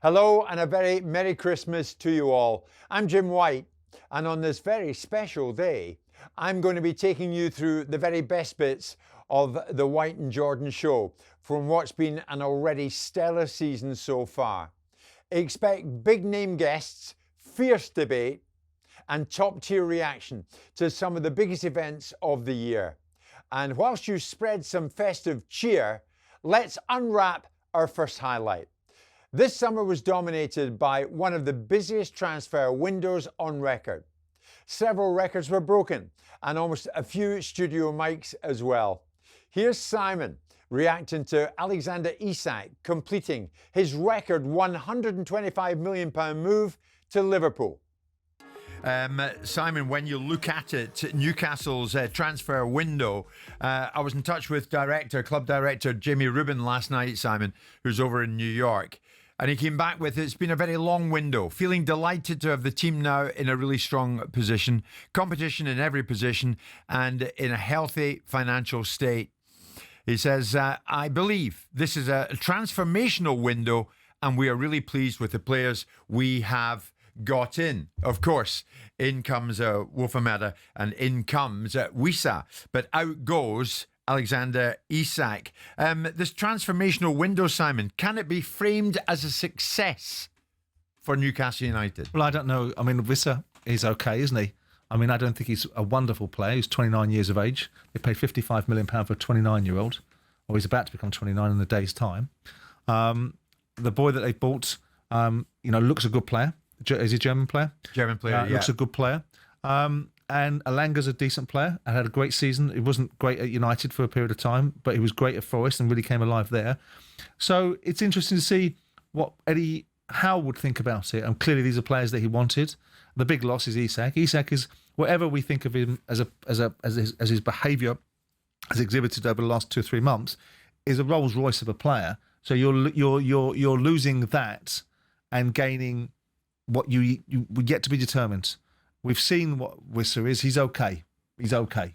Hello and a very Merry Christmas to you all. I'm Jim White, and on this very special day, I'm going to be taking you through the very best bits of the White and Jordan show from what's been an already stellar season so far. Expect big name guests, fierce debate, and top tier reaction to some of the biggest events of the year. And whilst you spread some festive cheer, let's unwrap our first highlight. This summer was dominated by one of the busiest transfer windows on record. Several records were broken and almost a few studio mics as well. Here's Simon reacting to Alexander Isak completing his record £125 million move to Liverpool. Simon, when you look at it, Newcastle's transfer window, I was in touch with club director Jamie Rubin last night, Simon, who's over in New York. And he came back with, it's been a very long window, feeling delighted to have the team now in a really strong position, competition in every position, and in a healthy financial state. He says, I believe this is a transformational window, and we are really pleased with the players we have got in. Of course, in comes Wolfameda and in comes Wissa, but out goes Alexander Isak. This transformational window, Simon, can it be framed as a success for Newcastle United? Well, I don't know. I mean, Wissa is okay, isn't he? I mean, I don't think he's a wonderful player. He's 29 years of age. They paid £55 million for a 29-year-old. Or he's about to become 29 in a day's time. The boy that they bought, looks a good player. Is he a German player? German player, yeah. Looks a good player. And Alanga's a decent player and had a great season. He wasn't great at United for a period of time, but he was great at Forest and really came alive there. So it's interesting to see what Eddie Howe would think about it. And clearly these are players that he wanted. The big loss is Isak. Isak is, whatever we think of him as his behaviour has exhibited over the last 2 or 3 months, is a Rolls Royce of a player. So you're losing that and gaining what you would yet to be determined. We've seen what Wissa is. He's okay. He's okay.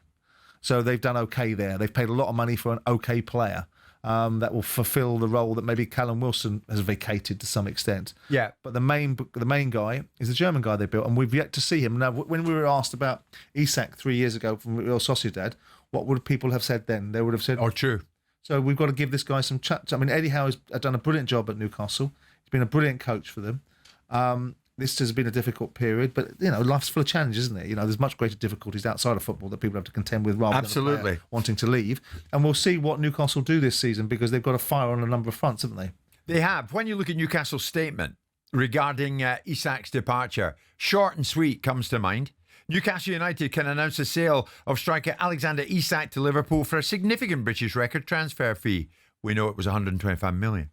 So they've done okay there. They've paid a lot of money for an okay player that will fulfil the role that maybe Callum Wilson has vacated to some extent. Yeah. But the main guy is the German guy they built, and we've yet to see him. Now, when we were asked about Isak 3 years ago from Real Sociedad, what would people have said then? They would have said... Oh, true. So we've got to give this guy some chat. I mean, Eddie Howe has done a brilliant job at Newcastle. He's been a brilliant coach for them. This has been a difficult period, but, life's full of challenges, isn't it? There's much greater difficulties outside of football that people have to contend with rather than a player wanting to leave. And we'll see what Newcastle do this season because they've got a fire on a number of fronts, haven't they? They have. When you look at Newcastle's statement regarding Isak's departure, short and sweet comes to mind. Newcastle United can announce the sale of striker Alexander Isak to Liverpool for a significant British record transfer fee. We know it was £125 million.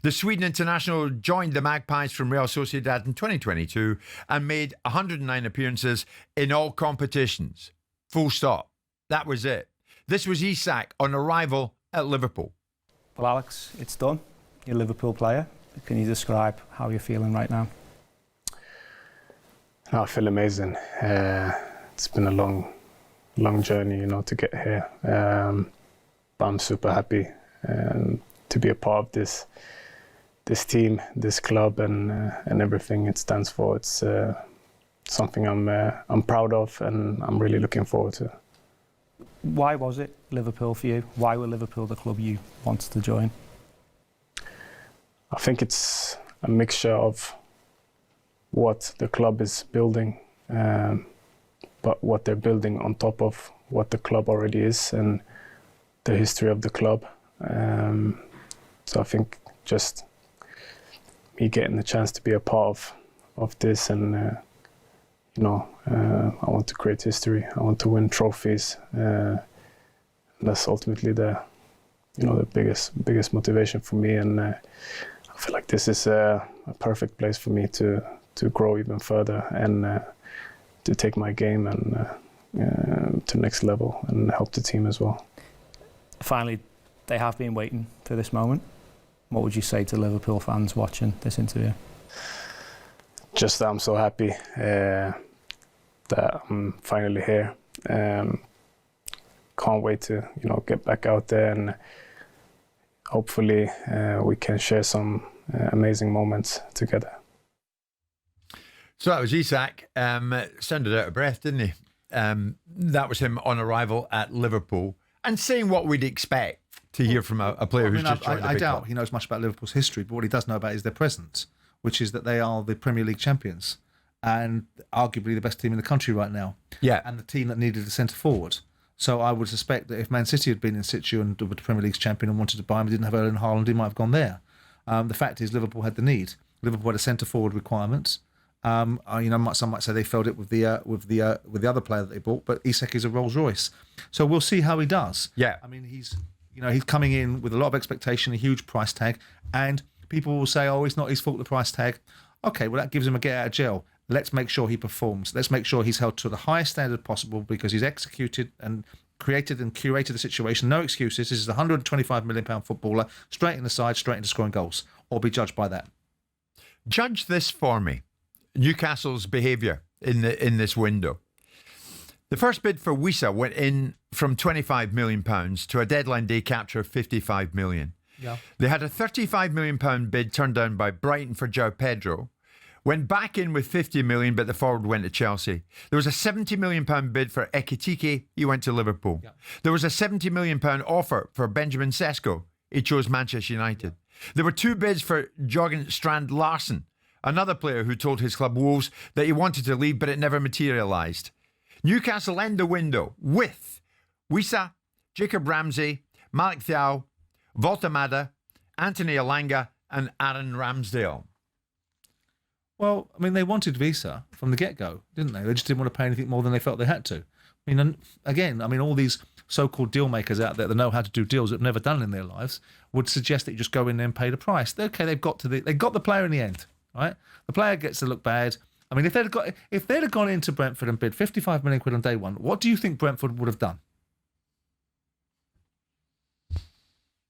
The Sweden international joined the Magpies from Real Sociedad in 2022 and made 109 appearances in all competitions. Full stop. That was it. This was Isak on arrival at Liverpool. Well, Alex, it's done. You're a Liverpool player. Can you describe how you're feeling right now? I feel amazing. It's been a long journey, to get here. But I'm super happy to be a part of this team, this club, and everything it stands for. It's something I'm proud of, and I'm really looking forward to. Why was it Liverpool for you? Why were Liverpool the club you wanted to join? I think it's a mixture of what the club is building, but what they're building on top of what the club already is and the history of the club. So I think just me getting the chance to be a part of this, and I want to create history. I want to win trophies. That's ultimately the biggest motivation for me, and I feel like this is a perfect place for me to grow even further and to take my game and to next level and help the team as well. Finally, they have been waiting for this moment. What would you say to Liverpool fans watching this interview? Just that I'm so happy that I'm finally here. Can't wait to get back out there, and hopefully we can share some amazing moments together. So that was Isak. Sounded out of breath, didn't he? That was him on arrival at Liverpool and saying what we'd expect to hear from a player who's just joined the I big doubt club. he knows much about Liverpool's history, but what he does know about is their present, which is that they are the Premier League champions and arguably the best team in the country right now. Yeah. And the team that needed a centre forward. So I would suspect that if Man City had been in situ and were the Premier League's champion and wanted to buy him, didn't have Erling Haaland, he might have gone there. The fact is, Liverpool had the need. Liverpool had a centre forward requirement. Some might say they filled it with the other player that they bought, but Isak is a Rolls Royce. So we'll see how he does. Yeah. I mean, he's coming in with a lot of expectation, a huge price tag, and people will say, "Oh, it's not his fault, the price tag." Okay, well that gives him a get out of jail. Let's make sure he performs. Let's make sure he's held to the highest standard possible because he's executed and created and curated the situation. No excuses. This is a £125 million footballer, straight in the side, straight into scoring goals, or be judged by that. Judge this for me. Newcastle's behaviour in this window. The first bid for Wissa went in from £25 million to a deadline day capture of £55 million. Yeah. They had a £35 million bid turned down by Brighton for João Pedro. Went back in with £50 million, but the forward went to Chelsea. There was a £70 million bid for Ekitike. He went to Liverpool. Yeah. There was a £70 million offer for Benjamin Sesko. He chose Manchester United. There were two bids for Jorgen Strand Larsen, another player who told his club Wolves that he wanted to leave, but it never materialised. Newcastle end the window with Wissa, Jacob Ramsey, Malik Thiaw, Voltemada, Anthony Elanga and Aaron Ramsdale. Well, I mean, they wanted Visa from the get-go, didn't they? They just didn't want to pay anything more than they felt they had to. I mean, again, all these so-called deal makers out there that know how to do deals that have never done in their lives would suggest that you just go in there and pay the price. Okay, they got the player in the end, right? The player gets to look bad. I mean, if they'd have gone into Brentford and bid 55 million quid on day one, what do you think Brentford would have done?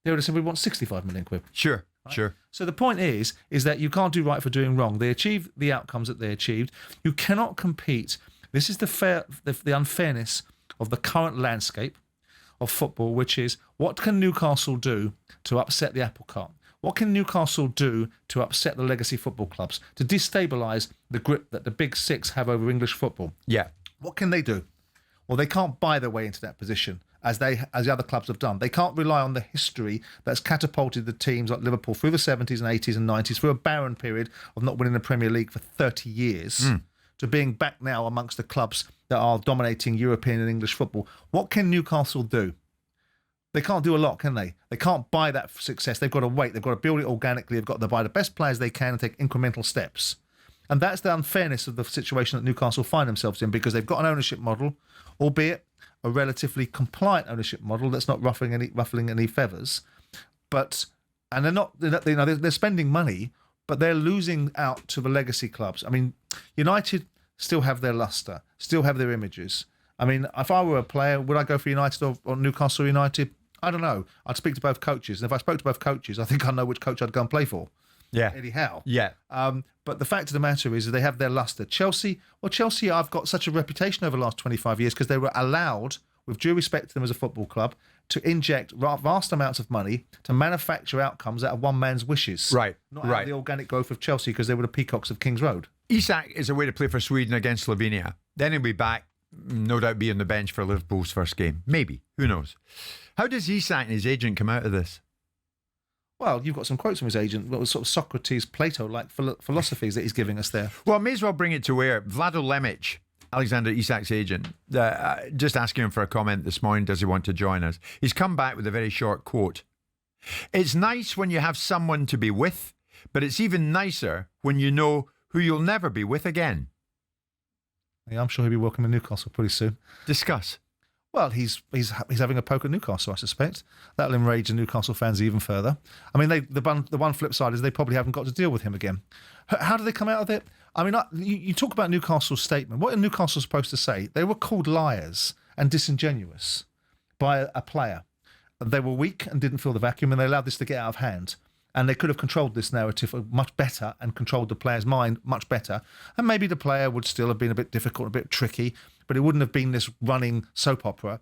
They would have said, we want 65 million quid. Sure. Right? Sure. So the point is that you can't do right for doing wrong. They achieve the outcomes that they achieved. You cannot compete. This is the unfairness of the current landscape of football, which is what can Newcastle do to upset the apple cart? What can Newcastle do to upset the legacy football clubs, to destabilise the grip that the big six have over English football? Yeah. What can they do? Well, they can't buy their way into that position, as the other clubs have done. They can't rely on the history that's catapulted the teams like Liverpool through the 70s and 80s and 90s, through a barren period of not winning the Premier League for 30 years, to being back now amongst the clubs that are dominating European and English football. What can Newcastle do? They can't do a lot, can they? They can't buy that success. They've got to wait. They've got to build it organically. They've got to buy the best players they can and take incremental steps. And that's the unfairness of the situation that Newcastle find themselves in, because they've got an ownership model, albeit a relatively compliant ownership model that's not ruffling any feathers. And they're spending money, but they're losing out to the legacy clubs. I mean, United still have their lustre, still have their images. I mean, if I were a player, would I go for United or Newcastle United? I don't know. I'd speak to both coaches. And if I spoke to both coaches, I think I know which coach I'd go and play for. Yeah. Eddie Howe. Yeah. But the fact of the matter is that they have their lustre. Chelsea, I've got such a reputation over the last 25 years because they were allowed, with due respect to them as a football club, to inject vast amounts of money to manufacture outcomes out of one man's wishes. Right. Not out of the organic growth of Chelsea, because they were the peacocks of King's Road. Isak is away to play for Sweden against Slovenia. Then he'll be back, no doubt be on the bench for Liverpool's first game. Maybe. Who knows? How does Isak and his agent come out of this? Well, you've got some quotes from his agent, what was sort of Socrates, Plato-like philosophies that he's giving us there. Well, I may as well bring it to where Vlado Lemic, Alexander Isak's agent, just asking him for a comment this morning, does he want to join us? He's come back with a very short quote. It's nice when you have someone to be with, but it's even nicer when you know who you'll never be with again. Yeah, I'm sure he'll be welcome in Newcastle pretty soon. Discuss. Well, he's having a poke at Newcastle, I suspect. That'll enrage the Newcastle fans even further. I mean, the one flip side is they probably haven't got to deal with him again. How do they come out of it? I mean, you talk about Newcastle's statement. What are Newcastle supposed to say? They were called liars and disingenuous by a player. They were weak and didn't fill the vacuum, and they allowed this to get out of hand. And they could have controlled this narrative much better and controlled the player's mind much better. And maybe the player would still have been a bit difficult, a bit tricky, but it wouldn't have been this running soap opera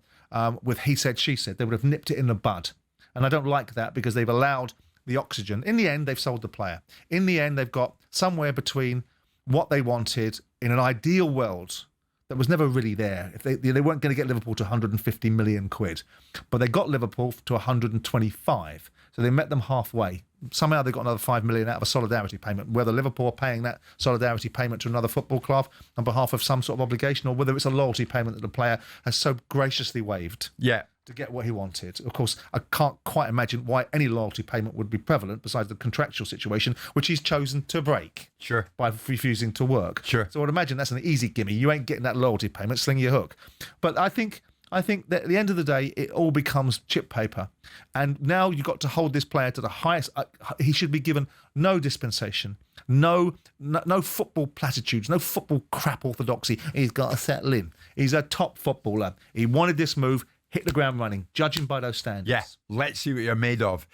with he said, she said. They would have nipped it in the bud. And I don't like that, because they've allowed the oxygen. In the end, they've sold the player. In the end, they've got somewhere between what they wanted in an ideal world that was never really there. If they weren't going to get Liverpool to 150 million quid, but they got Liverpool to 125. So they met them halfway. Somehow they got another 5 million out of a solidarity payment, whether Liverpool are paying that solidarity payment to another football club on behalf of some sort of obligation, or whether it's a loyalty payment that the player has so graciously waived. Yeah. To get what he wanted. Of course, I can't quite imagine why any loyalty payment would be prevalent besides the contractual situation, which he's chosen to break. Sure. By refusing to work. Sure. So I'd imagine that's an easy gimme. You ain't getting that loyalty payment, sling your hook. But I think that at the end of the day, it all becomes chip paper. And now you've got to hold this player to the highest. He should be given no dispensation, no football platitudes, no football crap orthodoxy. He's got to settle in. He's a top footballer. He wanted this move. Hit the ground running, judging by those standards. Yeah, let's see what you're made of.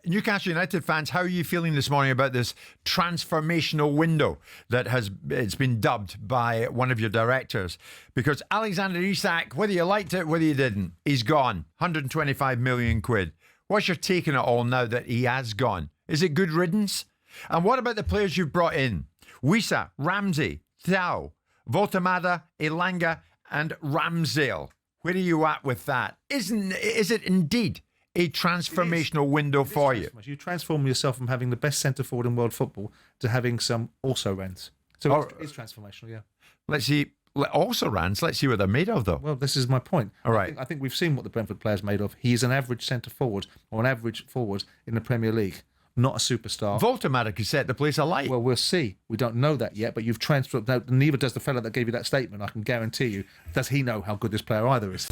Newcastle United fans, how are you feeling this morning about this transformational window that it's been dubbed by one of your directors? Because Alexander Isak, whether you liked it, whether you didn't, he's gone. 125 million quid. What's your take on it all now that he has gone? Is it good riddance? And what about the players you've brought in? Wissa, Ramsey, Thao, Voltemada, Elanga and Ramsdale. Where are you at with that? Is it indeed a transformational window for you? You transform yourself from having the best centre forward in world football to having some also rans. So it's transformational, yeah. Let's see. Also rans. Let's see what they're made of, though. Well, this is my point. All right. I think we've seen what the Brentford player's made of. He is an average centre forward or an average forward in the Premier League, not a superstar. Voltemada could set the place alight. Well, we'll see. We don't know that yet, but you've transferred. Now, neither does the fella that gave you that statement. I can guarantee you. Does he know how good this player either is?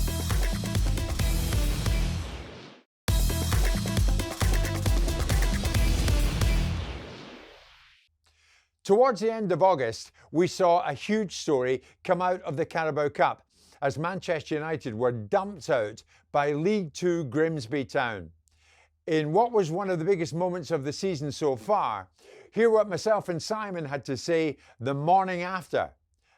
Towards the end of August, we saw a huge story come out of the Carabao Cup as Manchester United were dumped out by League Two Grimsby Town. In what was one of the biggest moments of the season so far, hear what myself and Simon had to say the morning after.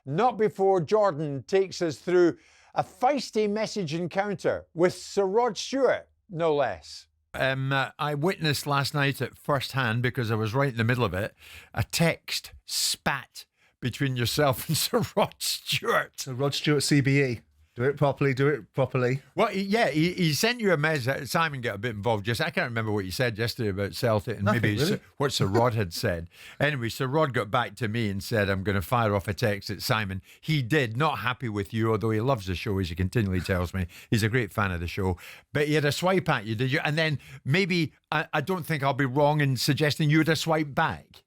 Not before Jordan takes us through a feisty message encounter with Sir Rod Stewart, no less. I witnessed last night at first hand, because I was right in the middle of it, a text spat between yourself and Sir Rod Stewart. Sir Rod Stewart CBE. Do it properly. Well, he sent you a message. Simon got a bit involved. I can't remember what you said yesterday about Celtic and Nothing, maybe really. what Sir Rod had said. Anyway, Sir Rod got back to me and said, I'm going to fire off a text at Simon. He did, not happy with you, although he loves the show, as he continually tells me. He's a great fan of the show. But he had a swipe at you, did you? And then maybe, I don't think I'll be wrong in suggesting you had a swipe back.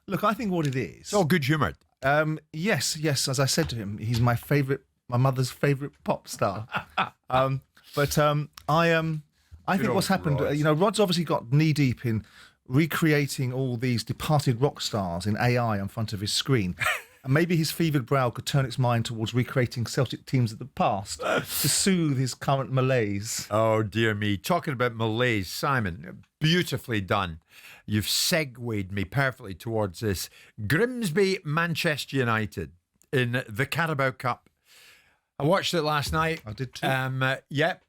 Look, I think what it is. It's all good humoured. Yes. As I said to him, he's my mother's favourite pop star. I think what's happened, Rod's obviously got knee deep in recreating all these departed rock stars in AI in front of his screen. And maybe his fevered brow could turn its mind towards recreating Celtic teams of the past to soothe his current malaise. Oh, dear me. Talking about malaise, Simon, beautifully done. You've segued me perfectly towards this. Grimsby, Manchester United in the Carabao Cup. I watched it last night. I did too. Yep.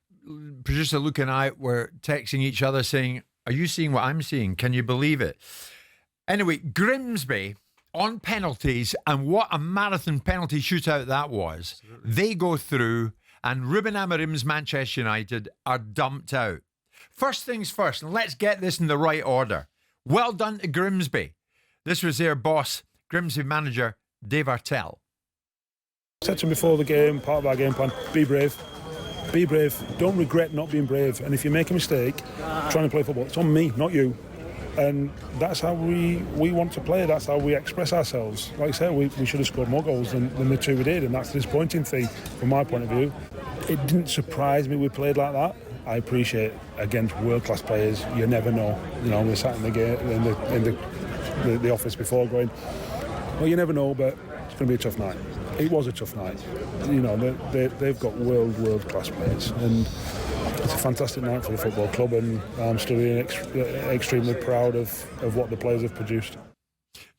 Producer Luke and I were texting each other saying, are you seeing what I'm seeing? Can you believe it? Anyway, Grimsby on penalties, and what a marathon penalty shootout that was. Absolutely. They go through, and Ruben Amorim's Manchester United are dumped out. First things first, and let's get this in the right order. Well done to Grimsby. This was their boss, Grimsby manager Dave Artell. I said to him before the game, part of our game plan, be brave. Be brave. Don't regret not being brave. And if you make a mistake trying to play football, it's on me, not you. And that's how we want to play. That's how we express ourselves. Like I said, we should have scored more goals than the two we did, and that's the disappointing thing from my point of view. It didn't surprise me we played like that. I appreciate against world-class players, you never know. We sat in the game in the office before going, well, you never know, but it's going to be a tough night. It was a tough night. They've got world-class players, and it's a fantastic night for the football club, and I'm still extremely proud of what the players have produced.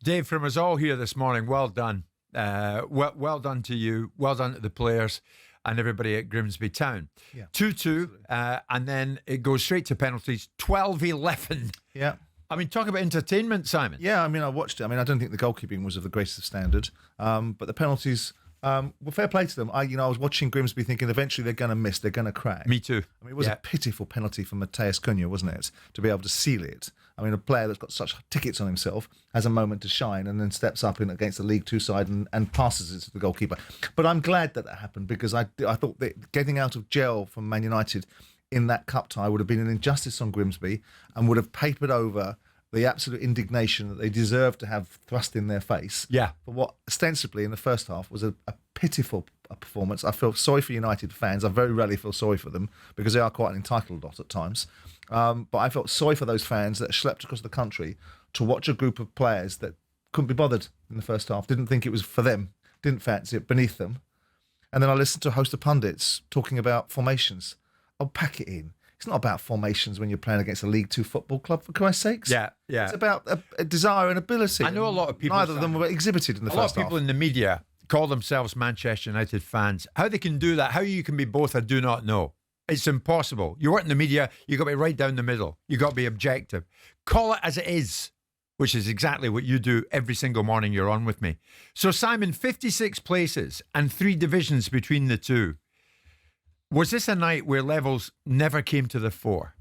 Dave, from us all here this morning, well done. Well done to you. Well done to the players. and everybody at Grimsby Town. Yeah. 2-2, and then it goes straight to penalties, 12-11. Yeah. I mean, talk about entertainment, Simon. Yeah, I mean, I watched it. I mean, I don't think the goalkeeping was of the greatest of standard, but the penalties were fair play to them. I was watching Grimsby thinking eventually they're going to miss, they're going to crack. Me too. I mean, it was a pitiful penalty for Mateus Cunha, wasn't it, to be able to seal it. I mean, a player that's got such tickets on himself has a moment to shine and then steps up in against the League Two side and passes it to the goalkeeper. But I'm glad that happened because I thought that getting out of jail from Man United in that cup tie would have been an injustice on Grimsby and would have papered over the absolute indignation that they deserved to have thrust in their face. Yeah. For what ostensibly in the first half was a pitiful performance. I feel sorry for United fans. I very rarely feel sorry for them because they are quite an entitled lot at times. But I felt sorry for those fans that schlepped across the country to watch a group of players that couldn't be bothered in the first half, didn't think it was for them, didn't fancy it, beneath them. And then I listened to a host of pundits talking about formations. Oh, pack it in. It's not about formations when you're playing against a League Two football club, for Christ's sakes. Yeah. It's about a desire and ability. I know a lot of people. Neither of them were exhibited in the first half. A lot of people in the media call themselves Manchester United fans. How they can do that, how you can be both, I do not know. It's impossible. You work in the media, you've got to be right down the middle. You've got to be objective. Call it as it is, which is exactly what you do every single morning you're on with me. So, Simon, 56 places and 3 divisions between the two. Was this a night where levels never came to the fore?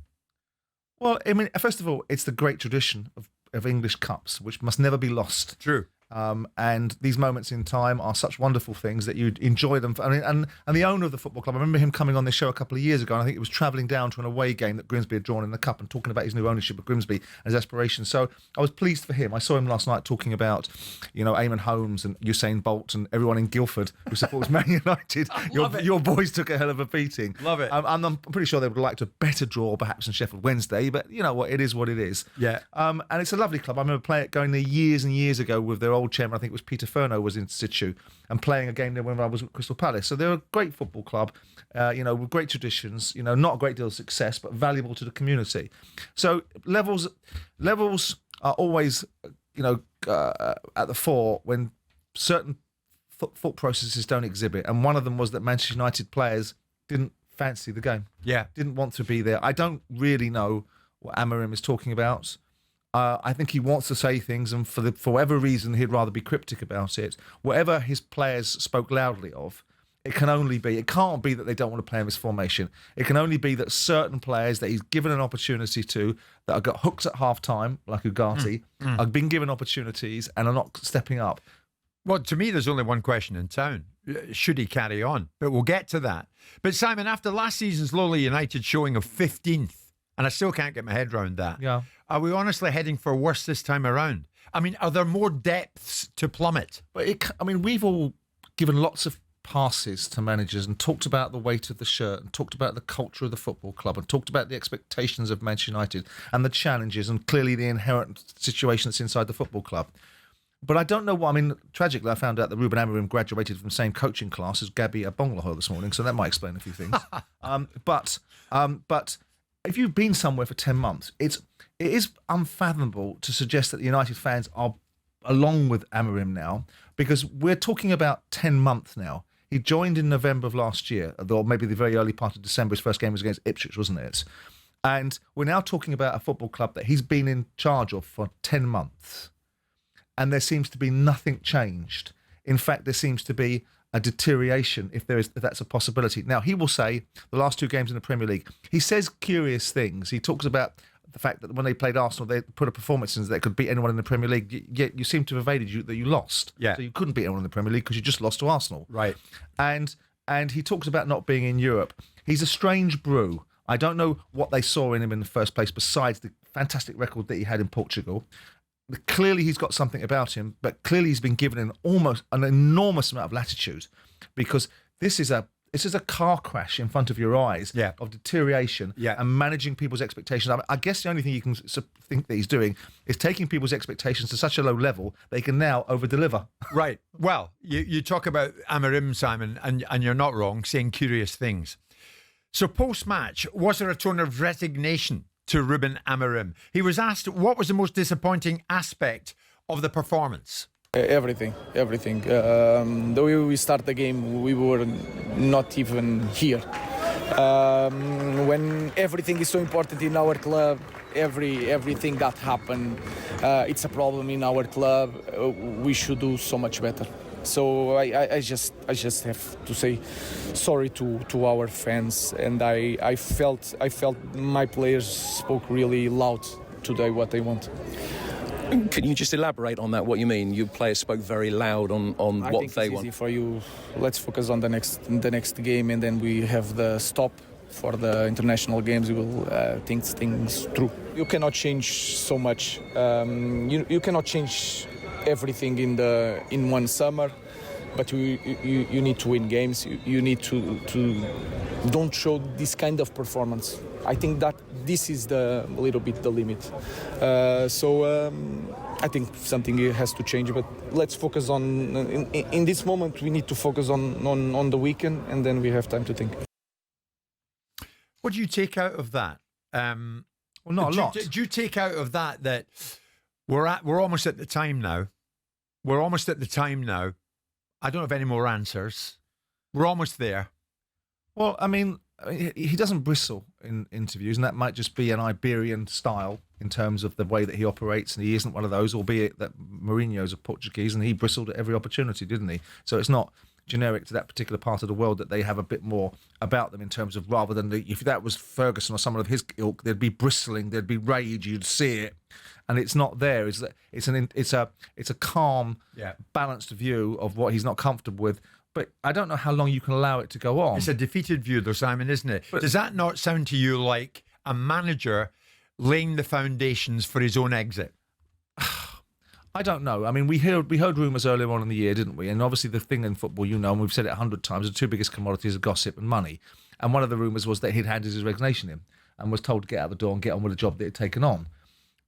Well, I mean, first of all, it's the great tradition of English Cups, which must never be lost. True. And these moments in time are such wonderful things that you enjoy them. I mean, and the owner of the football club, I remember him coming on this show a couple of years ago, and I think he was travelling down to an away game that Grimsby had drawn in the Cup and talking about his new ownership of Grimsby and his aspirations. So I was pleased for him. I saw him last night talking about, Eamon Holmes and Usain Bolt and everyone in Guildford who supports Man United. Your boys took a hell of a beating. Love it. I'm pretty sure they would like to better draw perhaps than Sheffield Wednesday, but you know what, it is what it is. Yeah. And it's a lovely club. I remember going there years and years ago with their old chairman, I think it was Peter Furno, was in situ and playing a game there when I was at Crystal Palace. So they're a great football club, with great traditions, not a great deal of success, but valuable to the community. So levels are always, at the fore when certain thought processes don't exhibit. And one of them was that Manchester United players didn't fancy the game. Yeah. Didn't want to be there. I don't really know what Amorim is talking about. I think he wants to say things, and for whatever reason, he'd rather be cryptic about it. Whatever his players spoke loudly of, it can't be that they don't want to play in this formation. It can only be that certain players that he's given an opportunity to, that have got hooks at half-time, like Ugarte, have been given opportunities and are not stepping up. Well, to me, there's only one question in town. Should he carry on? But we'll get to that. But Simon, after last season's lowly United showing of 15th, and I still can't get my head around that. Yeah. Are we honestly heading for worse this time around? I mean, are there more depths to plummet? But we've all given lots of passes to managers and talked about the weight of the shirt and talked about the culture of the football club and talked about the expectations of Manchester United and the challenges and clearly the inherent situation that's inside the football club. But I don't know what, tragically, I found out that Ruben Amorim graduated from the same coaching class as Gabi Abonglaho this morning, so that might explain a few things. But if you've been somewhere for 10 months, it is unfathomable to suggest that the United fans are along with Amorim now, because we're talking about 10 months now. He joined in November of last year, or maybe the very early part of December. His first game was against Ipswich, wasn't it? And we're now talking about a football club that he's been in charge of for 10 months. And there seems to be nothing changed. In fact, there seems to be a deterioration, if that's a possibility. Now, he will say the last 2 games in the Premier League, he says curious things. He talks about the fact that when they played Arsenal, they put a performance in that could beat anyone in the Premier League, yet you seem to have evaded that you lost. Yeah. So you couldn't beat anyone in the Premier League because you just lost to Arsenal. Right. And he talks about not being in Europe. He's a strange brew. I don't know what they saw in him in the first place besides the fantastic record that he had in Portugal. Clearly he's got something about him, but clearly he's been given an enormous amount of latitude, because this is a car crash in front of your eyes of deterioration and managing people's expectations. I guess the only thing you can think that he's doing is taking people's expectations to such a low level they can now over-deliver. Right. Well, you talk about Amorim, Simon, and you're not wrong, saying curious things. So post-match, was there a tone of resignation to Ruben Amorim? He was asked what was the most disappointing aspect of the performance. Everything. The way we start the game, we were not even here. When everything is so important in our club, everything that happened, it's a problem in our club. We should do so much better. So I just have to say sorry to our fans, and I felt my players spoke really loud today what they want. Can you just elaborate on that? What you mean? Your players spoke very loud on what they want. Easy for you. Let's focus on the next game, and then we have the stop for the international games. We will think things through. You cannot change so much. You cannot change everything in one summer, but you need to win games. You need to don't show this kind of performance. I think that this is a little bit the limit. I think something has to change, but let's focus on in this moment. We need to focus on the weekend, and then we have time to think. What do you take out of that? Well, not a lot. Do you take out of that we're almost at the time now? We're almost at the time now. I don't have any more answers. We're almost there. Well, I mean, he doesn't bristle in interviews, and that might just be an Iberian style in terms of the way that he operates, and he isn't one of those, albeit that Mourinho's a Portuguese, and he bristled at every opportunity, didn't he? So it's not generic to that particular part of the world that they have a bit more about them in terms of, rather than if that was Ferguson or someone of his ilk, there'd be bristling, there'd be rage, you'd see it, and it's not there. It's a calm, balanced view of what he's not comfortable with. But I don't know how long you can allow it to go on. It's a defeated view, though, Simon, isn't it? But does that not sound to you like a manager laying the foundations for his own exit? I don't know. I mean, we heard rumours earlier on in the year, didn't we? And obviously the thing in football, and we've said it 100 times, the two biggest commodities are gossip and money. And one of the rumours was that he'd handed his resignation in and was told to get out the door and get on with the job that he'd taken on.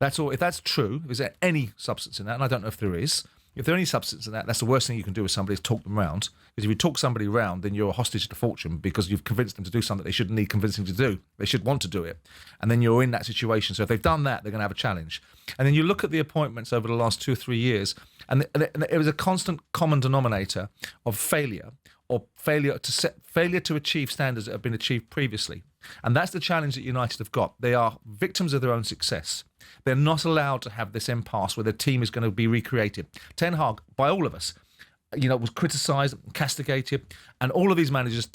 That's all. If that's true, is there any substance in that? And I don't know if there is. If there's any substance in that, that's the worst thing you can do with somebody is talk them round. Because if you talk somebody round, then you're a hostage to fortune because you've convinced them to do something they shouldn't need convincing to do. They should want to do it. And then you're in that situation. So if they've done that, they're going to have a challenge. And then you look at the appointments over the last 2 or 3 years, and it was a constant common denominator of failure, or failure to achieve standards that have been achieved previously. And that's the challenge that United have got. They are victims of their own success. They're not allowed to have this impasse where their team is going to be recreated. Ten Hag, by all of us, was criticised, castigated, and all of these managers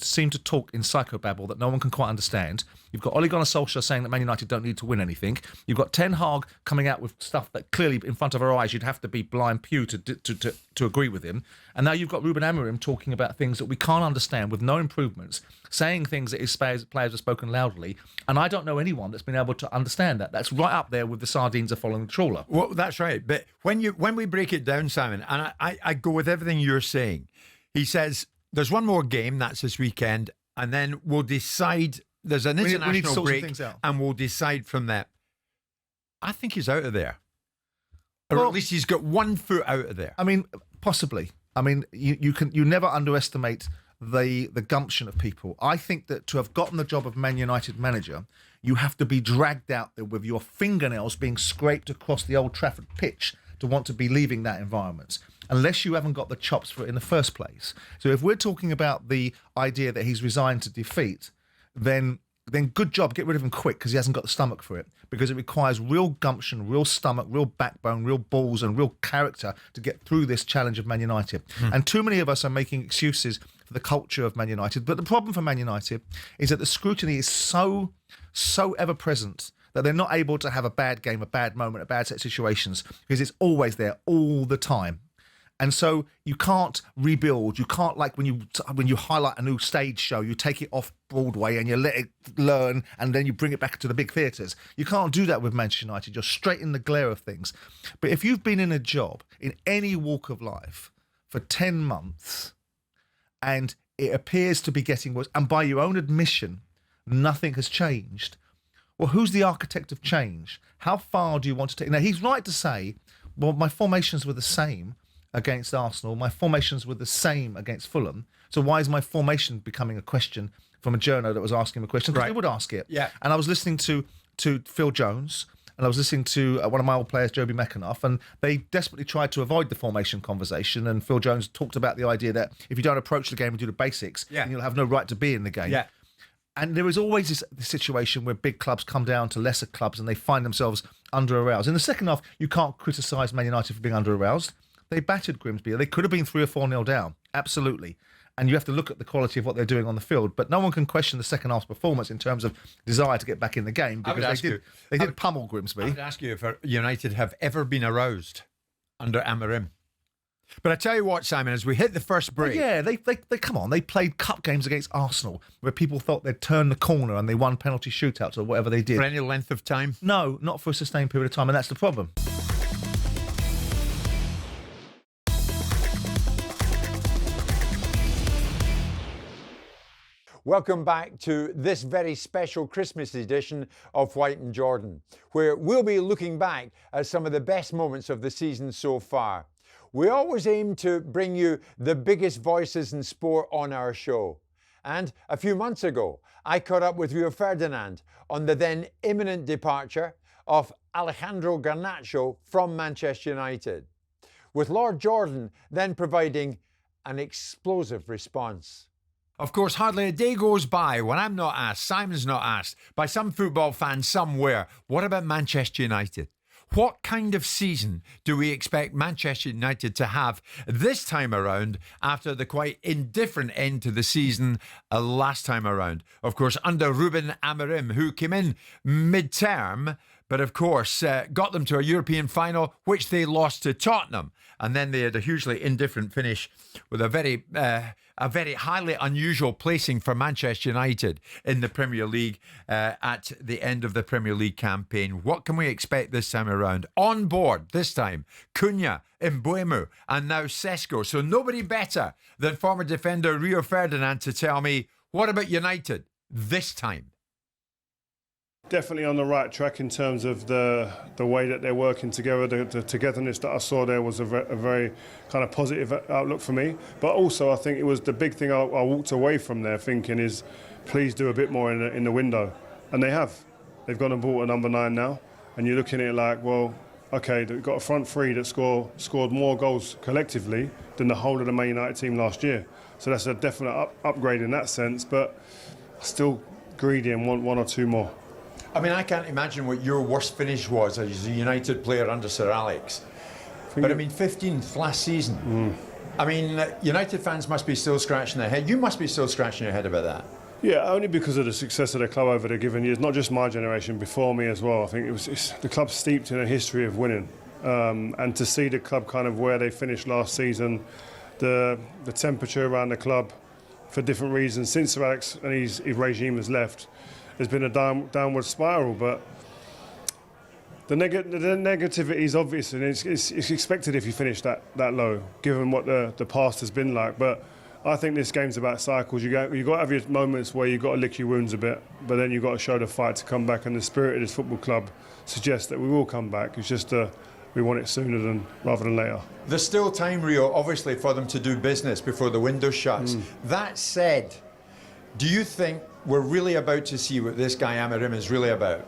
seem to talk in psychobabble that no one can quite understand. You've got Ole Gunnar Solskjaer saying that Man United don't need to win anything. You've got Ten Hag coming out with stuff that clearly in front of our eyes you'd have to be blind pew to agree with him. And now you've got Ruben Amorim talking about things that we can't understand with no improvements, saying things that his players have spoken loudly. And I don't know anyone that's been able to understand that. That's right up there with the sardines are following the trawler. Well, that's right. But when we break it down, Simon, and I go with everything you're saying, he says there's one more game, that's this weekend, and then we'll decide. There's an international break, and we'll decide from that. I think he's out of there. Or at least he's got 1 foot out of there. I mean, possibly. I mean, you never underestimate the gumption of people. I think that to have gotten the job of Man United manager, you have to be dragged out there with your fingernails being scraped across the Old Trafford pitch to want to be leaving that environment, unless you haven't got the chops for it in the first place. So if we're talking about the idea that he's resigned to defeat, then good job, get rid of him quick, because he hasn't got the stomach for it, because it requires real gumption, real stomach, real backbone, real balls and real character to get through this challenge of Man United. And too many of us are making excuses for the culture of Man United. But the problem for Man United is that the scrutiny is so ever present that they're not able to have a bad game, a bad moment, a bad set of situations, because it's always there all the time. And so you can't rebuild. You can't, like when you highlight a new stage show, you take it off Broadway and you let it learn, and then you bring it back to the big theatres. You can't do that with Manchester United. You're straight in the glare of things. But if you've been in a job in any walk of life for 10 months and it appears to be getting worse, and by your own admission, nothing has changed, well, who's the architect of change? How far do you want to take? Now, he's right to say, well, my formations were the same against Arsenal. My formations were the same against Fulham. So why is my formation becoming a question from a journo that was asking him a question? Because they would ask it. Yeah. And I was listening to Phil Jones, and I was listening to one of my old players, Joby McAnuff, and they desperately tried to avoid the formation conversation. And Phil Jones talked about the idea that if you don't approach the game and do the basics, then you'll have no right to be in the game. Yeah. And there is always this situation where big clubs come down to lesser clubs and they find themselves under-aroused. In the second half, you can't criticise Man United for being under-aroused. They battered Grimsby. They could have been 3 or 4-0 down, absolutely. And you have to look at the quality of what they're doing on the field. But no one can question the second half's performance in terms of desire to get back in the game, because they did pummel Grimsby. I would ask you if United have ever been aroused under Amarim. But I tell you what, Simon, as we hit the first break... Yeah, they come on. They played cup games against Arsenal where people thought they'd turned the corner and they won penalty shootouts or whatever they did. For any length of time? No, not for a sustained period of time, and that's the problem. Welcome back to this very special Christmas edition of White and Jordan, where we'll be looking back at some of the best moments of the season so far. We always aim to bring you the biggest voices in sport on our show. And a few months ago, I caught up with Rio Ferdinand on the then imminent departure of Alejandro Garnacho from Manchester United, with Lord Jordan then providing an explosive response. Of course, hardly a day goes by when I'm not asked, Simon's not asked, by some football fan somewhere, what about Manchester United? What kind of season do we expect Manchester United to have this time around after the quite indifferent end to the season last time around? Of course, under Ruben Amorim, who came in mid-term, but of course got them to a European final, which they lost to Tottenham. And then they had a hugely indifferent finish with a very highly unusual placing for Manchester United in the Premier League at the end of the Premier League campaign. What can we expect this time around? On board this time, Cunha, Mbeumo, and now Sesko. So nobody better than former defender Rio Ferdinand to tell me, what about United this time? Definitely on the right track in terms of the way that they're working together. The togetherness that I saw there was a very kind of positive outlook for me. But also, I think it was the big thing I walked away from there thinking is, please do a bit more in the window. And they have. They've gone and bought a number 9 now. And you're looking at it like, well, okay, they've got a front three that scored more goals collectively than the whole of the Man United team last year. So that's a definite upgrade in that sense. But still greedy and want 1 or 2 more. I mean, I can't imagine what your worst finish was as a United player under Sir Alex. But I mean, 15th last season. I mean, United fans must be still scratching their head. You must be still scratching your head about that. Yeah, only because of the success of the club over the given years. Not just my generation, before me as well. I think it's the club's steeped in a history of winning. And to see the club kind of where they finished last season, the temperature around the club for different reasons since Sir Alex and his regime has left, there's been a downward spiral, but the negativity is obvious, and it's expected if you finish that low, given what the past has been like. But I think this game's about cycles. You got to have your moments where you've got to lick your wounds a bit, but then you've got to show the fight to come back, and the spirit of this football club suggests that we will come back. It's just we want it sooner rather than later. There's still time, Rio, obviously, for them to do business before the window shuts. That said, do you think we're really about to see what this guy Amorim is really about?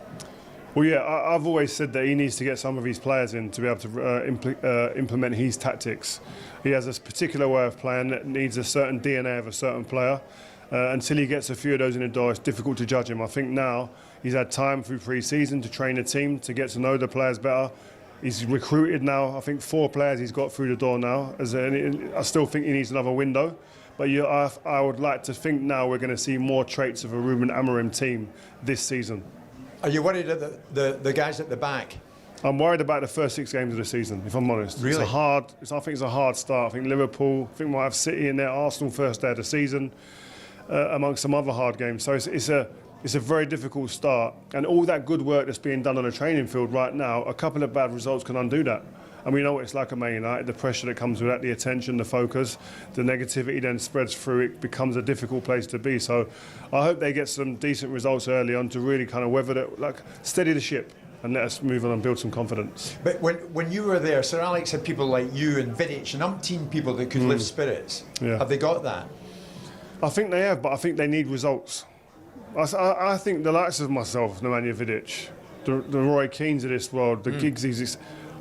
Well, yeah, I've always said that he needs to get some of his players in to be able to implement his tactics. He has a particular way of playing that needs a certain DNA of a certain player. Until he gets a few of those in the door, it's difficult to judge him. I think now he's had time through pre-season to train a team, to get to know the players better. He's recruited now, I think 4 players he's got through the door now. I still think he needs another window. But I would like to think now we're going to see more traits of a Ruben Amorim team this season. Are you worried at the guys at the back? I'm worried about the first 6 games of the season, if I'm honest. Really? I think it's a hard start. I think Liverpool, I think we might have City in there, Arsenal first day of the season, amongst some other hard games. So it's a very difficult start. And all that good work that's being done on the training field right now, a couple of bad results can undo that. And we know what it's like at Man United, the pressure that comes with that, the attention, the focus, the negativity then spreads through, it becomes a difficult place to be. So I hope they get some decent results early on to really kind of weather it, like steady the ship and let us move on and build some confidence. But when you were there, Sir Alex had people like you and Vidic and umpteen people that could lift spirits. Yeah. Have they got that? I think they have, but I think they need results. I think the likes of myself, Nemanja Vidic, the Roy Keanes of this world, the Giggsies,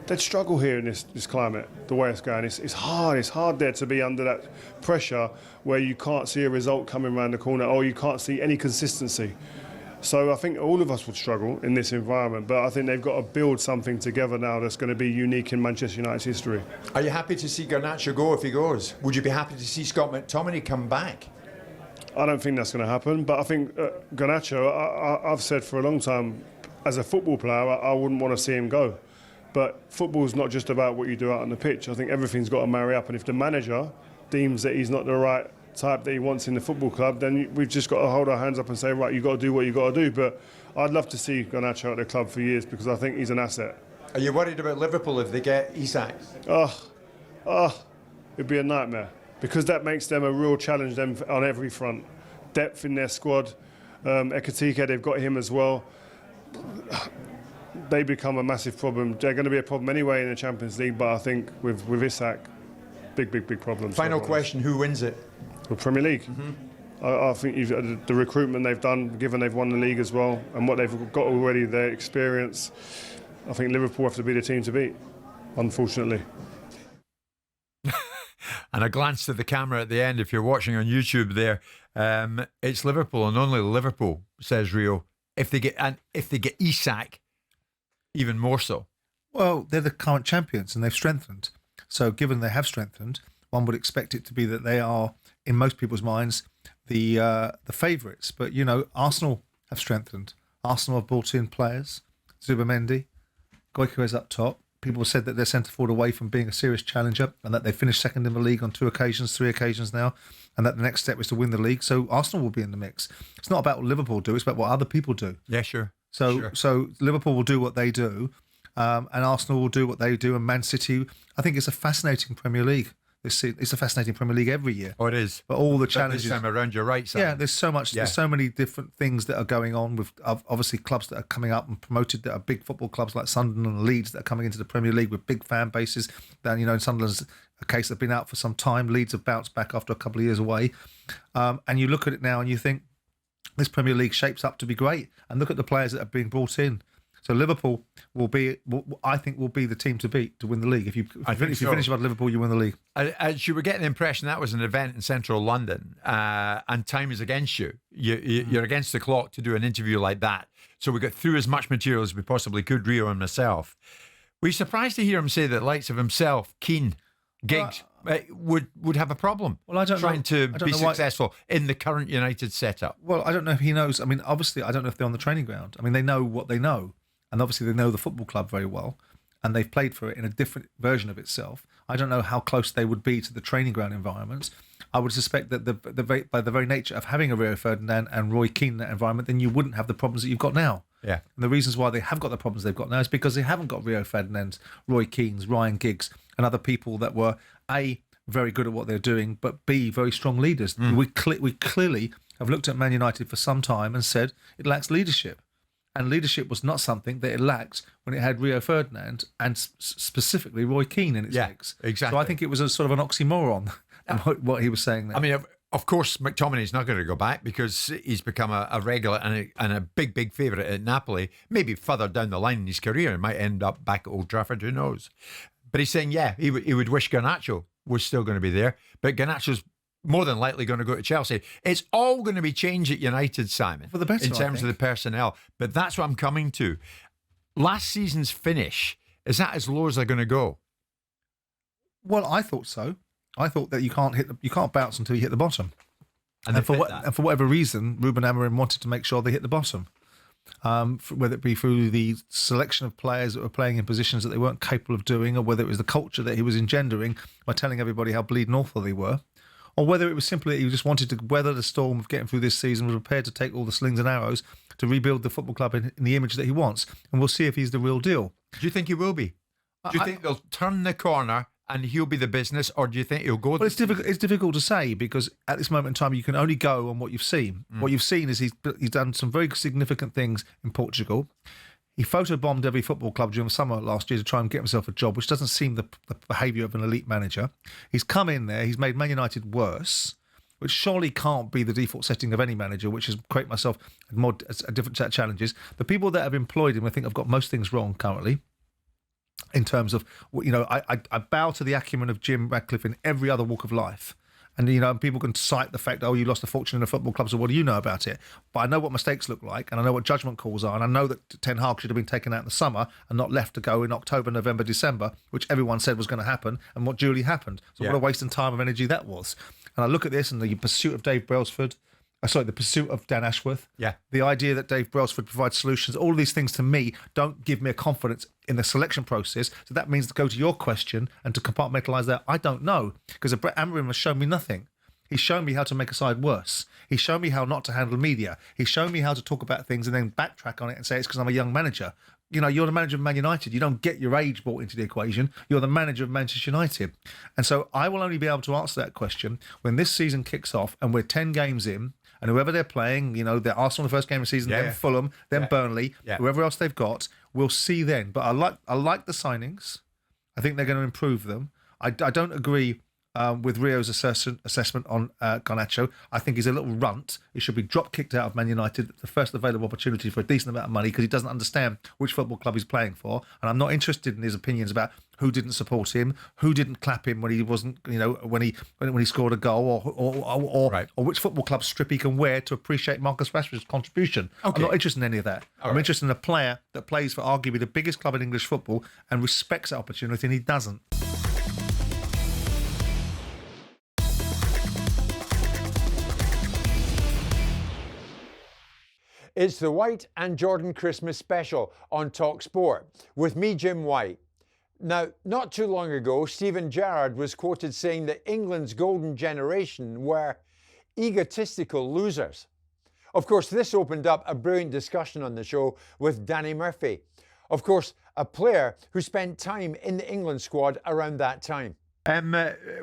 they'd struggle here in this climate, the way it's going. It's hard there to be under that pressure where you can't see a result coming around the corner or you can't see any consistency. So I think all of us would struggle in this environment, but I think they've got to build something together now that's going to be unique in Manchester United's history. Are you happy to see Garnacho go if he goes? Would you be happy to see Scott McTominay come back? I don't think that's going to happen, but I think Garnacho, I've said for a long time, as a football player, I wouldn't want to see him go. But football's not just about what you do out on the pitch. I think everything's got to marry up, and if the manager deems that he's not the right type that he wants in the football club, then we've just got to hold our hands up and say, right, you've got to do what you've got to do. But I'd love to see Garnacho at the club for years because I think he's an asset. Are you worried about Liverpool if they get Isak? It'd be a nightmare because that makes them a real challenge them on every front. Depth in their squad, Ekitike, they've got him as well. They become a massive problem. They're going to be a problem anyway in the Champions League, but I think with Isak, big problem. Final question, who wins it? The Premier League. I think the recruitment they've done, given they've won the league as well, and what they've got already, their experience, I think Liverpool have to be the team to beat, unfortunately. And a glance to the camera at the end, if you're watching on YouTube there, it's Liverpool and only Liverpool, says Rio. If they get Isak, even more so. Well, they're the current champions and they've strengthened. So given they have strengthened, one would expect it to be that they are, in most people's minds, the favourites. But, you know, Arsenal have strengthened. Arsenal have brought in players. Zubimendi, Gyökeres up top. People said that they're centre-forward away from being a serious challenger and that they finished second in the league on 3 occasions now, and that the next step is to win the league. So Arsenal will be in the mix. It's not about what Liverpool do, it's about what other people do. Yeah, sure. So Liverpool will do what they do, and Arsenal will do what they do, and Man City, I think it's a fascinating Premier League. It's a fascinating Premier League every year. Oh, it is. But all the challenges. This time around, you're right, Simon. Yeah, there's so much. Yeah. There's so many different things that are going on with obviously clubs that are coming up and promoted that are big football clubs like Sunderland and Leeds that are coming into the Premier League with big fan bases. Then, you know, in Sunderland's a case they've been out for some time. Leeds have bounced back after a couple of years away. And you look at it now and you think this Premier League shapes up to be great. And look at the players that are being brought in. So Liverpool I think will be the team to beat to win the league. If you finish above Liverpool, you win the league. As you were getting the impression that was an event in central London, and time is against you. You're against the clock to do an interview like that. So we got through as much material as we possibly could, Rio and myself. Were you surprised to hear him say that likes of himself, Keane, Giggs, would have a problem trying to be successful in the current United setup? Well, I don't know if he knows. I mean, obviously, I don't know if they're on the training ground. I mean, they know what they know. And obviously they know the football club very well and they've played for it in a different version of itself. I don't know how close they would be to the training ground environments. I would suspect that by the very nature of having a Rio Ferdinand and Roy Keane in that environment, then you wouldn't have the problems that you've got now. Yeah. And the reasons why they have got the problems they've got now is because they haven't got Rio Ferdinands, Roy Keanes, Ryan Giggs and other people that were A, very good at what they're doing, but B, very strong leaders. We clearly have looked at Man United for some time and said it lacks leadership. And leadership was not something that it lacked when it had Rio Ferdinand and specifically Roy Keane in its mix. Exactly. So I think it was a sort of an oxymoron, what he was saying there. I mean, of course, McTominay's not going to go back because he's become a regular and a big favourite at Napoli. Maybe further down the line in his career, he might end up back at Old Trafford, who knows. But he's saying, he would wish Garnacho was still going to be there. But Garnacho's more than likely going to go to Chelsea. It's all going to be changed at United, Simon, for the better, in terms of the personnel. But that's what I'm coming to. Last season's finish, is that as low as they're going to go? Well, I thought so. I thought that you can't bounce until you hit the bottom. And for whatever reason, Ruben Amorim wanted to make sure they hit the bottom. Whether it be through the selection of players that were playing in positions that they weren't capable of doing, or whether it was the culture that he was engendering by telling everybody how bleeding awful they were. Or whether it was simply that he just wanted to weather the storm of getting through this season, was prepared to take all the slings and arrows to rebuild the football club in the image that he wants. And we'll see if he's the real deal. Do you think he will be? Do you think they'll turn the corner and he'll be the business, or do you think he'll go? Well, it's difficult to say because at this moment in time, you can only go on what you've seen. What you've seen is he's done some very significant things in Portugal. He photobombed every football club during the summer last year to try and get himself a job, which doesn't seem the behaviour of an elite manager. He's come in there, he's made Man United worse. which surely can't be the default setting of any manager, which is create myself a different set of challenges. The people that have employed him, I think, have got most things wrong currently. In terms of, I bow to the acumen of Jim Ratcliffe in every other walk of life. And, people can cite the fact, you lost a fortune in a football club, so what do you know about it? But I know what mistakes look like, and I know what judgment calls are, and I know that Ten Hag should have been taken out in the summer and not left to go in October, November, December, which everyone said was going to happen, and what duly happened. So what a waste of time of energy that was. And I look at this and the pursuit of Dave Brailsford, the pursuit of Dan Ashworth. Yeah. The idea that Dave Brailsford provides solutions, all of these things to me don't give me a confidence in the selection process. So that means to go to your question and to compartmentalise that, I don't know. Because Brett Amorim has shown me nothing. He's shown me how to make a side worse. He's shown me how not to handle media. He's shown me how to talk about things and then backtrack on it and say it's because I'm a young manager. You're the manager of Man United. You don't get your age brought into the equation. You're the manager of Manchester United. And so I will only be able to answer that question when this season kicks off and we're 10 games in, and whoever they're playing, they're Arsenal the first game of the season, then Fulham, then Burnley, whoever else they've got, we'll see then. But I like the signings. I think they're going to improve them. I don't agree with Rio's assessment on Garnacho. I think he's a little runt. He should be drop-kicked out of Man United at the first available opportunity for a decent amount of money because he doesn't understand which football club he's playing for. And I'm not interested in his opinions about who didn't support him, who didn't clap him when he wasn't, when he scored a goal, or which football club strip he can wear to appreciate Marcus Rashford's contribution. Okay. I'm not interested in any of that. I'm interested in a player that plays for arguably the biggest club in English football and respects that opportunity, and he doesn't. It's the White and Jordan Christmas special on talkSPORT with me, Jim White. Now, not too long ago, Steven Gerrard was quoted saying that England's golden generation were egotistical losers. Of course, this opened up a brilliant discussion on the show with Danny Murphy. Of course, a player who spent time in the England squad around that time.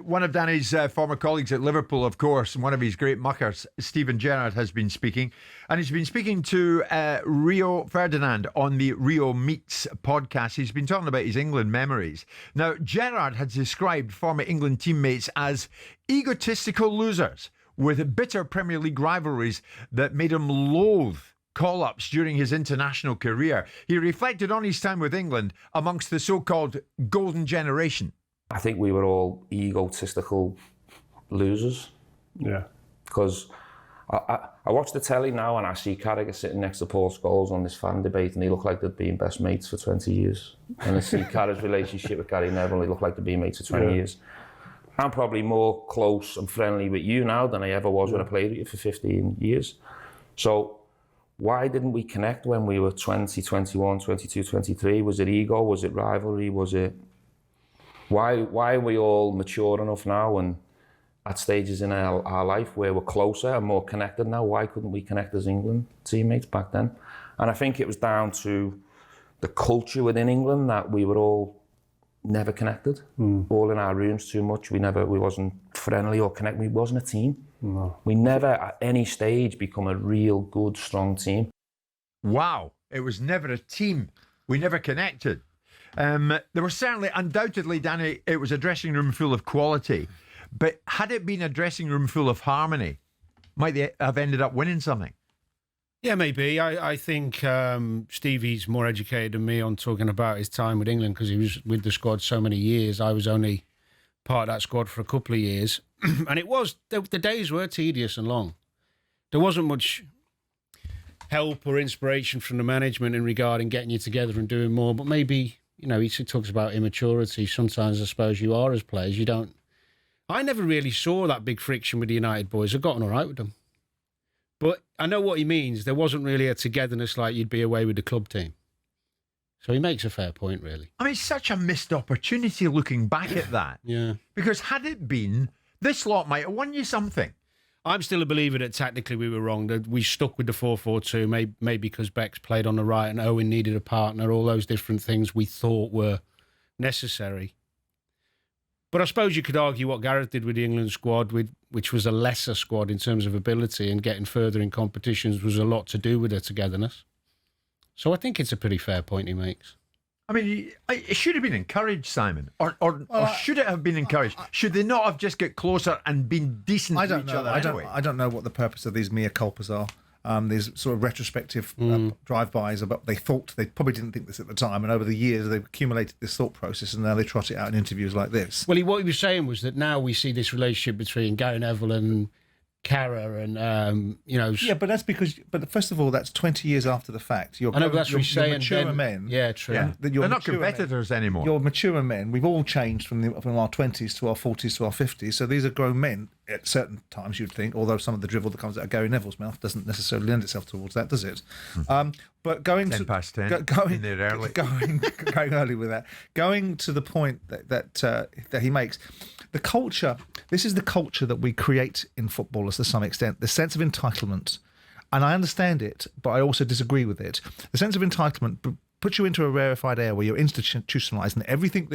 One of Danny's former colleagues at Liverpool, of course, and one of his great muckers, Steven Gerrard, has been speaking. And he's been speaking to Rio Ferdinand on the Rio Meets podcast. He's been talking about his England memories. Now, Gerrard had described former England teammates as egotistical losers with bitter Premier League rivalries that made him loathe call-ups during his international career. He reflected on his time with England amongst the so-called golden generation. I think we were all egotistical losers. Yeah. Because I watch the telly now and I see Carragher sitting next to Paul Scholes on this fan debate and they look like they've been best mates for 20 years. And I see Carragher's relationship with Gary Neville, they look like they've been mates for 20 years. I'm probably more close and friendly with you now than I ever was when I played with you for 15 years. So why didn't we connect when we were 20, 21, 22, 23? Was it ego? Was it rivalry? Was it... Why are we all mature enough now and at stages in our life where we're closer and more connected now? Why couldn't we connect as England teammates back then? And I think it was down to the culture within England that we were all never connected, all in our rooms too much. We wasn't friendly or connected. We wasn't a team. No. We never at any stage become a real good, strong team. Wow, it was never a team. We never connected. There was certainly, undoubtedly, Danny, it was a dressing room full of quality. But had it been a dressing room full of harmony, might they have ended up winning something? Yeah, maybe. I think Stevie's more educated than me on talking about his time with England because he was with the squad so many years. I was only part of that squad for a couple of years. And the days were tedious and long. There wasn't much help or inspiration from the management in regarding getting you together and doing more, but maybe... he talks about immaturity. Sometimes I suppose you are as players. You don't... I never really saw that big friction with the United boys. I've gotten all right with them. But I know what he means. There wasn't really a togetherness like you'd be away with the club team. So he makes a fair point, really. I mean, it's such a missed opportunity looking back at that. Yeah. Because had it been, this lot might have won you something. I'm still a believer that tactically we were wrong, that we stuck with the 4-4-2, maybe because Beck's played on the right and Owen needed a partner, all those different things we thought were necessary. But I suppose you could argue what Gareth did with the England squad, which was a lesser squad in terms of ability and getting further in competitions, was a lot to do with their togetherness. So I think it's a pretty fair point he makes. I mean, it should have been encouraged, Simon, or should it have been encouraged? Should they not have just got closer and been decent to each other anyway? I don't know what the purpose of these mea culpas are. These sort of retrospective drive-bys about they probably didn't think this at the time, and over the years they've accumulated this thought process, and now they trot it out in interviews like this. Well, what he was saying was that now we see this relationship between Gary Neville and Carra, and Yeah, but that's because. But first of all, that's 20 years after the fact. I know, but that's what he's saying. Mature men. Yeah, true. Yeah. They're not competitors anymore. You're mature men. We've all changed from our 20s to our 40s to our 50s. So these are grown men at certain times, you'd think, although some of the drivel that comes out of Gary Neville's mouth doesn't necessarily lend itself towards that, does it? But going 10 to past 10, going in there early. going early with that, going to the point that he makes, the culture. This is the culture that we create in footballers to some extent. The sense of entitlement, and I understand it, but I also disagree with it. The sense of entitlement puts you into a rarefied air where you're institutionalized, and everything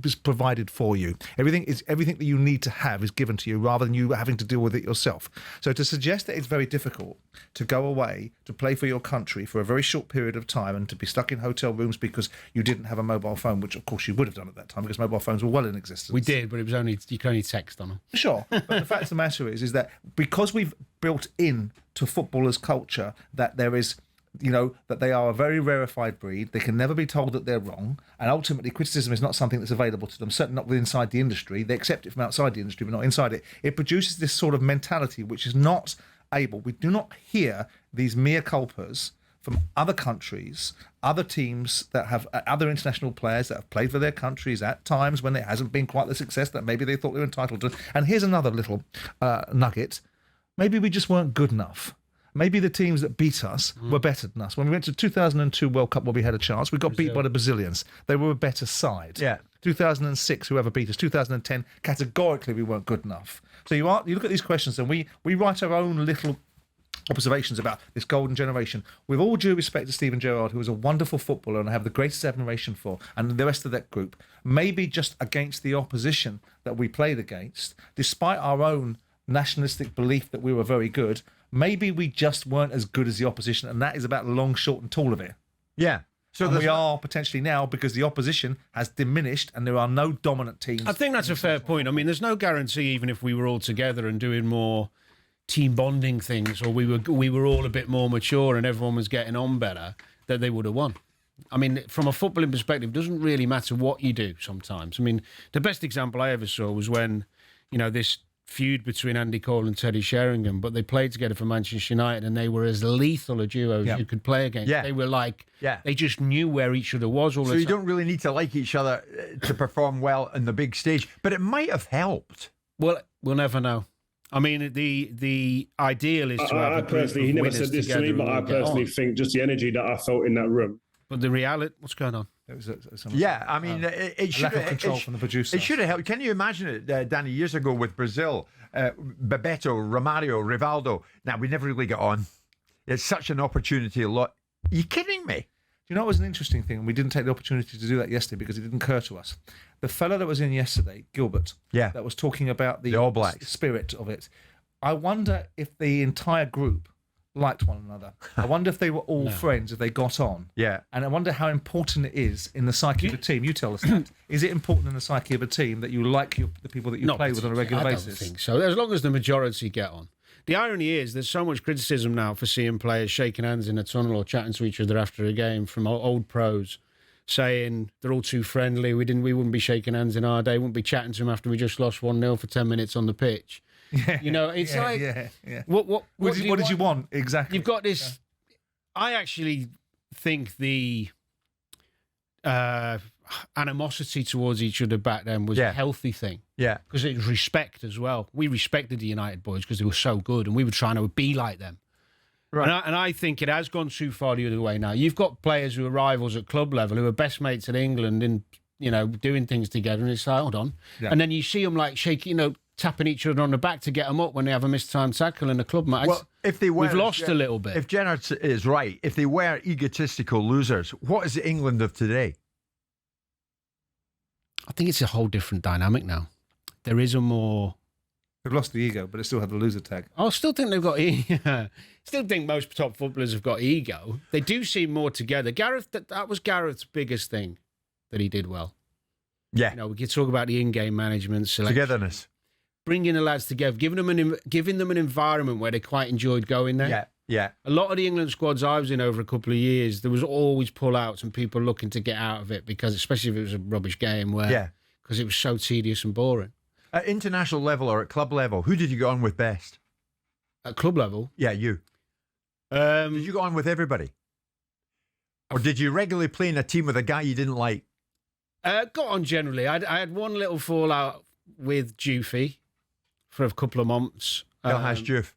is provided for you. Everything that you need to have is given to you, rather than you having to deal with it yourself. So to suggest that it's very difficult to go away to play for your country for a very short period of time and to be stuck in hotel rooms because you didn't have a mobile phone, which of course you would have done at that time because mobile phones were well in existence. We did, but you could only text on them. Sure, but the fact of the matter is that because we've built in to footballers' culture that there is, that they are a very rarefied breed. They can never be told that they're wrong. And ultimately, criticism is not something that's available to them, certainly not inside the industry. They accept it from outside the industry, but not inside it. It produces this sort of mentality which is not able. We do not hear these mea culpas from other countries, other teams that have other international players that have played for their countries at times when it hasn't been quite the success that maybe they thought they were entitled to. And here's another little nugget. Maybe we just weren't good enough. Maybe the teams that beat us were better than us. When we went to 2002 World Cup where we had a chance, we got beat by the Brazilians. They were a better side. Yeah. 2006, whoever beat us. 2010, categorically we weren't good enough. So you look at these questions and we write our own little observations about this golden generation. With all due respect to Steven Gerrard, who was a wonderful footballer and I have the greatest admiration for, and the rest of that group, maybe just against the opposition that we played against, despite our own nationalistic belief that we were very good, maybe we just weren't as good as the opposition, and that is about the long, short and tall of it. Yeah. So we are potentially now because the opposition has diminished and there are no dominant teams. I think that's a fair point. I mean, there's no guarantee, even if we were all together and doing more team bonding things, or we were all a bit more mature and everyone was getting on better, that they would have won. I mean, from a footballing perspective, it doesn't really matter what you do sometimes. I mean, the best example I ever saw was when, this feud between Andy Cole and Teddy Sheringham, but they played together for Manchester United and they were as lethal a duo as you could play against. Yeah. They were they just knew where each other was all the time. So you don't really need to like each other to perform well on the big stage, but it might have helped. Well, we'll never know. I mean, the ideal is to have a group of he never winners said this to together me, but who I will get personally on. think just the energy that I felt in that room. But the reality, what's going on? Yeah, I mean, it should lack of have control from the producer. It should have helped. Can you imagine it, Danny, years ago with Brazil, Bebeto, Romario, Rivaldo? Now, we never really got on. It's such an opportunity. Are you kidding me? Do you know what was an interesting thing? We didn't take the opportunity to do that yesterday because it didn't occur to us. The fella that was in yesterday, Gilbert, that was talking about the All Blacks spirit of it. I wonder if the entire group liked one another. I wonder if they were all friends, if they got on. Yeah. And I wonder how important it is in the psyche of a team. You tell us that. Is it important in the psyche of a team that you like the people that you play with on a regular basis? I don't think so. As long as the majority get on. The irony is there's so much criticism now for seeing players shaking hands in a tunnel or chatting to each other after a game from old pros, saying they're all too friendly. We wouldn't be shaking hands in our day. Wouldn't be chatting to them after we just lost 1-0 for 10 minutes on the pitch. Yeah, it's What did you want exactly? You've got this. I actually think the animosity towards each other back then was a healthy thing. Yeah, because it was respect as well. We respected the United boys because they were so good, and we were trying to be like them. Right. And I think it has gone too far the other way now. You've got players who are rivals at club level who are best mates in England and doing things together, and it's like, hold on. Yeah. And then you see them like shaking, tapping each other on the back to get them up when they have a mistimed tackle in a club match. Well, if they were, we've lost a little bit. If Gerrard is right, if they were egotistical losers, what is the England of today? I think it's a whole different dynamic now. There is a more They've lost the ego, but they still have the loser tag. I still think they've got ego. Still think most top footballers have got ego. They do seem more together. Gareth, that was Gareth's biggest thing that he did well. Yeah. You know, we could talk about the in-game management, selection, Togetherness. bringing the lads together, giving them an environment where they quite enjoyed going there. Yeah, yeah. A lot of the England squads I was in over a couple of years, there was always pull-outs and people looking to get out of it because, especially if it was a rubbish game, because it was so tedious and boring. At international level or at club level, who did you go on with best? At club level? Yeah, you. Did you go on with everybody? Or did you regularly play in a team with a guy you didn't like? Got on generally. I had one little fallout with Jufy for a couple of months. Has Juf.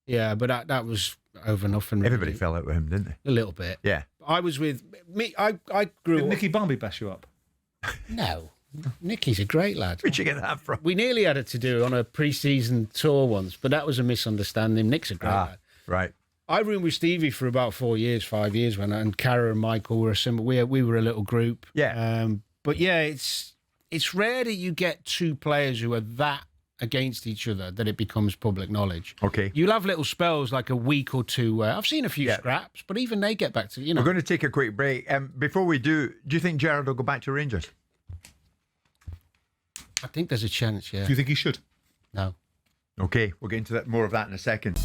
Yeah, but that was over nothing. Really. Everybody fell out with him, didn't they? A little bit. Yeah. I was with me. I grew Did up. Nicky Barmby bash you up? No, Nicky's a great lad. Where'd you get that from? We nearly had it to do on a pre-season tour once, but that was a misunderstanding. Nick's a great lad. Right. I roomed with Stevie for about 5 years, and Cara and Michael were similar. We were a little group. Yeah. But yeah, it's rare that you get two players who are that against each other that it becomes public knowledge. Okay. You'll have little spells like a week or two where I've seen a few scraps, but even they get back to, you know. We're going to take a quick break. Before we do you think Gerrard will go back to Rangers? I think there's a chance, yeah. Do you think he should? No. Okay, we'll get into that more of that in a second.